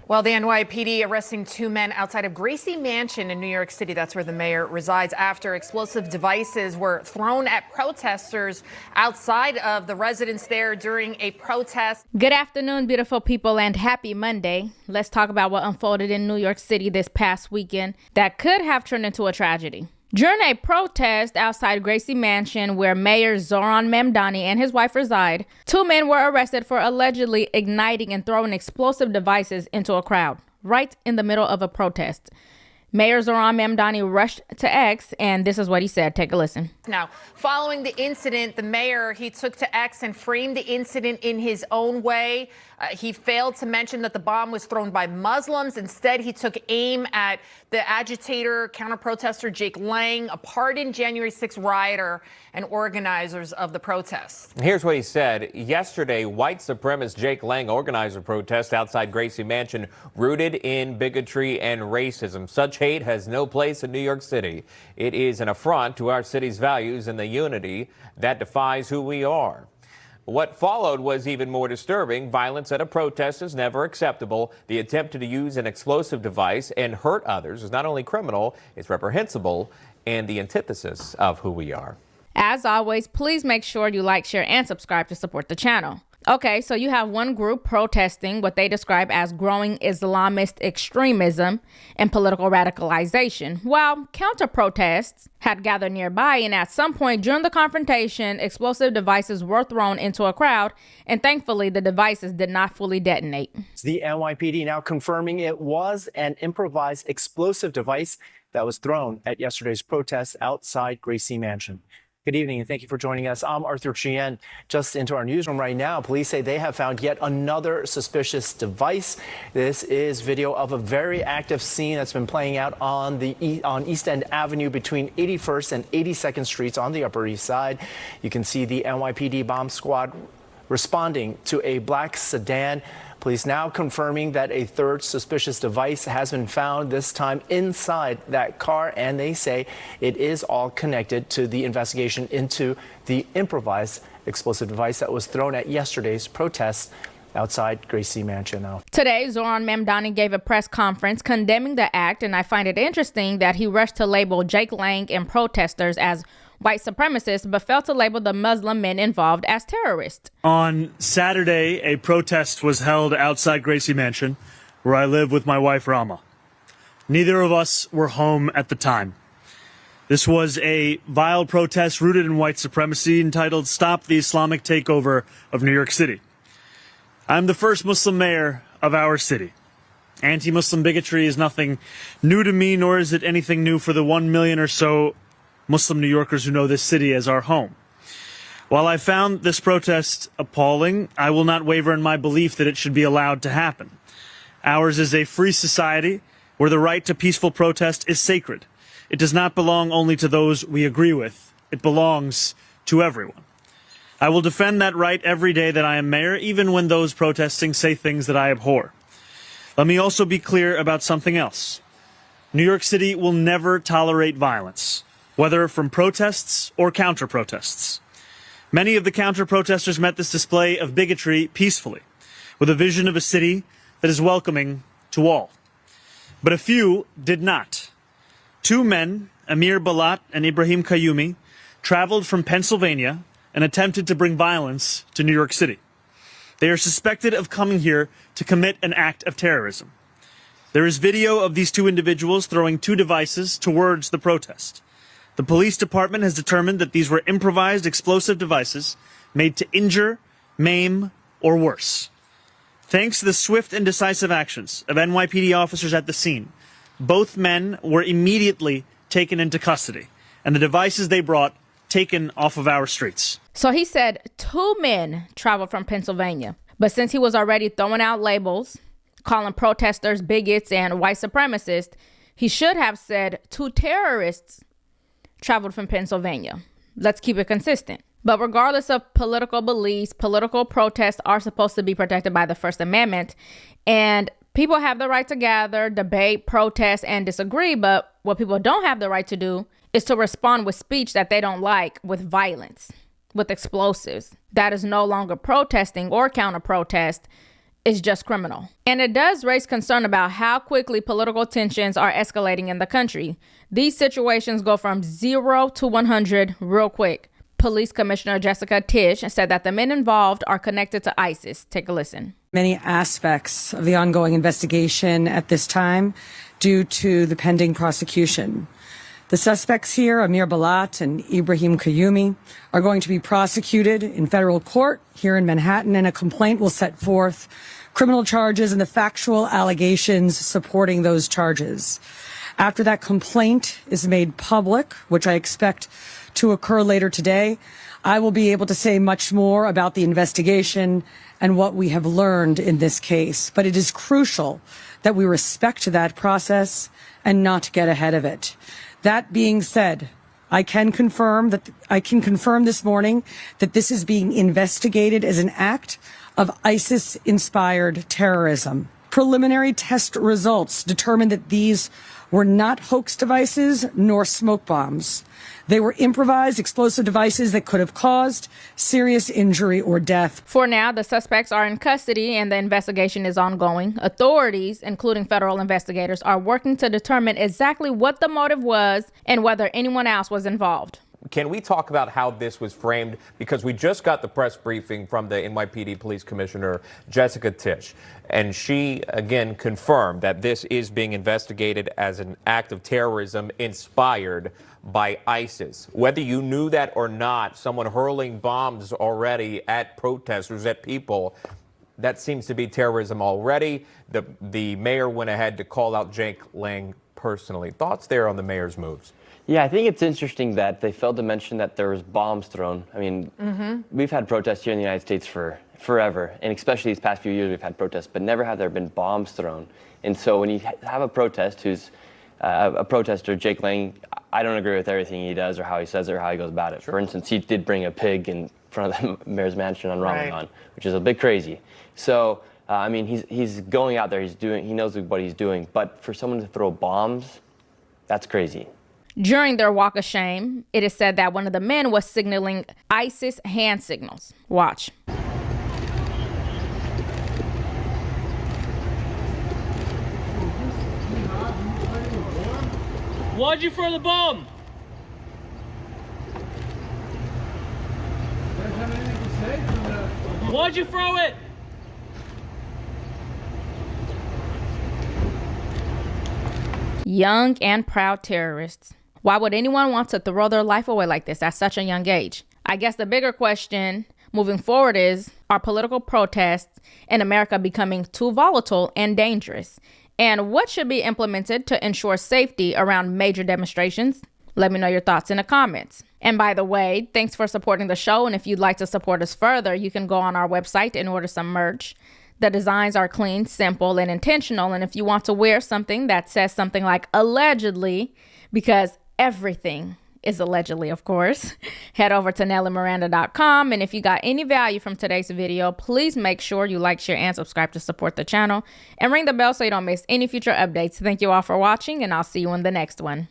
Well, the NYPD arresting two men outside of Gracie Mansion in New York City. That's where the mayor resides after explosive devices were thrown at protesters outside of the residence there during a protest. Good afternoon, beautiful people, and happy Monday. Let's talk about what unfolded in New York City this past weekend that could have turned into a tragedy. During a protest outside Gracie Mansion, where Mayor Zohran Mamdani and his wife reside, two men were arrested for allegedly igniting and throwing explosive devices into a crowd, right in the middle of a protest. Mayor Zohran Mamdani rushed to X, and this is what he said. Take a listen. Now, following the incident, the mayor, he took to X and framed the incident in his own way. He failed to mention that the bomb was thrown by Muslims. Instead, he took aim at the agitator, counter-protester Jake Lang, a pardoned January 6th rioter and organizers of the protest. Here's what he said. Yesterday, white supremacist Jake Lang organized a protest outside Gracie Mansion rooted in bigotry and racism. Such hate has no place in New York City. It is an affront to our city's values and the unity that defines who we are. What followed was even more disturbing. Violence at a protest is never acceptable. The attempt to use an explosive device and hurt others is not only criminal, it's reprehensible and the antithesis of who we are. As always, please make sure you like, share, and subscribe to support the channel. Okay, so you have one group protesting what they describe as growing Islamist extremism and political radicalization, while counter-protests had gathered nearby, and at some point during the confrontation, explosive devices were thrown into a crowd, and thankfully the devices did not fully detonate. The NYPD now confirming it was an improvised explosive device that was thrown at yesterday's protest outside Gracie Mansion. Good evening, and thank you for joining us. I'm Arthur Chien. Just into our newsroom right now, police say they have found yet another suspicious device. This is video of a very active scene that's been playing out on East End Avenue between 81st and 82nd Streets on the Upper East Side. You can see the NYPD bomb squad responding to a black sedan. Police now confirming that a third suspicious device has been found, this time inside that car, and they say it is all connected to the investigation into the improvised explosive device that was thrown at yesterday's protest outside Gracie Mansion. Now, today, Zohran Mamdani gave a press conference condemning the act, and I find it interesting that he rushed to label Jake Lang and protesters as white supremacists, but failed to label the Muslim men involved as terrorists. On Saturday, a protest was held outside Gracie Mansion, where I live with my wife, Rama. Neither of us were home at the time. This was a vile protest rooted in white supremacy entitled Stop the Islamic Takeover of New York City. I'm the first Muslim mayor of our city. Anti-Muslim bigotry is nothing new to me, nor is it anything new for the 1 million or so Muslim New Yorkers who know this city as our home. While I found this protest appalling, I will not waver in my belief that it should be allowed to happen. Ours is a free society where the right to peaceful protest is sacred. It does not belong only to those we agree with. It belongs to everyone. I will defend that right every day that I am mayor, even when those protesting say things that I abhor. Let me also be clear about something else. New York City will never tolerate violence, whether from protests or counter-protests. Many of the counter-protesters met this display of bigotry peacefully, with a vision of a city that is welcoming to all. But a few did not. Two men, Amir Balat and Ibrahim Kayumi, traveled from Pennsylvania and attempted to bring violence to New York City. They are suspected of coming here to commit an act of terrorism. There is video of these two individuals throwing two devices towards the protest. The police department has determined that these were improvised explosive devices made to injure, maim, or worse. Thanks to the swift and decisive actions of NYPD officers at the scene, both men were immediately taken into custody, and the devices they brought taken off of our streets. So he said two men traveled from Pennsylvania, but since he was already throwing out labels, calling protesters bigots and white supremacists, he should have said two terrorists traveled from Pennsylvania. Let's keep it consistent. But regardless of political beliefs, political protests are supposed to be protected by the First Amendment. And people have the right to gather, debate, protest, and disagree. But what people don't have the right to do is to respond with speech that they don't like with violence, with explosives. That is no longer protesting or counter-protest. is just criminal. And it does raise concern about how quickly political tensions are escalating in the country. These situations go from 0 to 100 real quick. Police Commissioner Jessica Tisch said that the men involved are connected to ISIS. Take a listen. Many aspects of the ongoing investigation at this time due to the pending prosecution. The suspects here, Amir Balat and Ibrahim Qayyumi, are going to be prosecuted in federal court here in Manhattan, and a complaint will set forth criminal charges and the factual allegations supporting those charges. After that complaint is made public, which I expect to occur later today, I will be able to say much more about the investigation and what we have learned in this case. But it is crucial that we respect that process and not get ahead of it. That being said, I can confirm this morning that this is being investigated as an act of ISIS-inspired terrorism. Preliminary test results determined that these were not hoax devices nor smoke bombs. They were improvised explosive devices that could have caused serious injury or death. For now, the suspects are in custody and the investigation is ongoing. Authorities, including federal investigators, are working to determine exactly what the motive was and whether anyone else was involved. Can we talk about how this was framed? Because we just got the press briefing from the NYPD Police Commissioner, Jessica Tisch, and she, again, confirmed that this is being investigated as an act of terrorism inspired by ISIS. Whether you knew that or not, someone hurling bombs already at protesters, at people, that seems to be terrorism already. The mayor went ahead to call out Jake Lang personally. Thoughts there on the mayor's moves? Yeah, I think it's interesting that they failed to mention that there was bombs thrown. I mean, we've had protests here in the United States for forever, and especially these past few years we've had protests, but never have there been bombs thrown. And so when you have a protest who's a protester, Jake Lang, I don't agree with everything he does or how he says it or how he goes about it. Sure. For instance, he did bring a pig in front of the mayor's mansion on Ramadan, which is a bit crazy. So, I mean, he's going out there, he knows what he's doing, but for someone to throw bombs, that's crazy. During their walk of shame, it is said that one of the men was signaling ISIS hand signals. Watch. Why'd you throw the bomb? Why'd you throw it? Young and proud terrorists. Why would anyone want to throw their life away like this at such a young age? I guess the bigger question moving forward is, are political protests in America becoming too volatile and dangerous? And what should be implemented to ensure safety around major demonstrations? Let me know your thoughts in the comments. And by the way, thanks for supporting the show. And if you'd like to support us further, you can go on our website and order some merch. The designs are clean, simple, and intentional. And if you want to wear something that says something like allegedly, because everything is allegedly, of course, head over to NellyMiranda.com. And if you got any value from today's video, please make sure you like, share, and subscribe to support the channel. And ring the bell so you don't miss any future updates. Thank you all for watching, and I'll see you in the next one.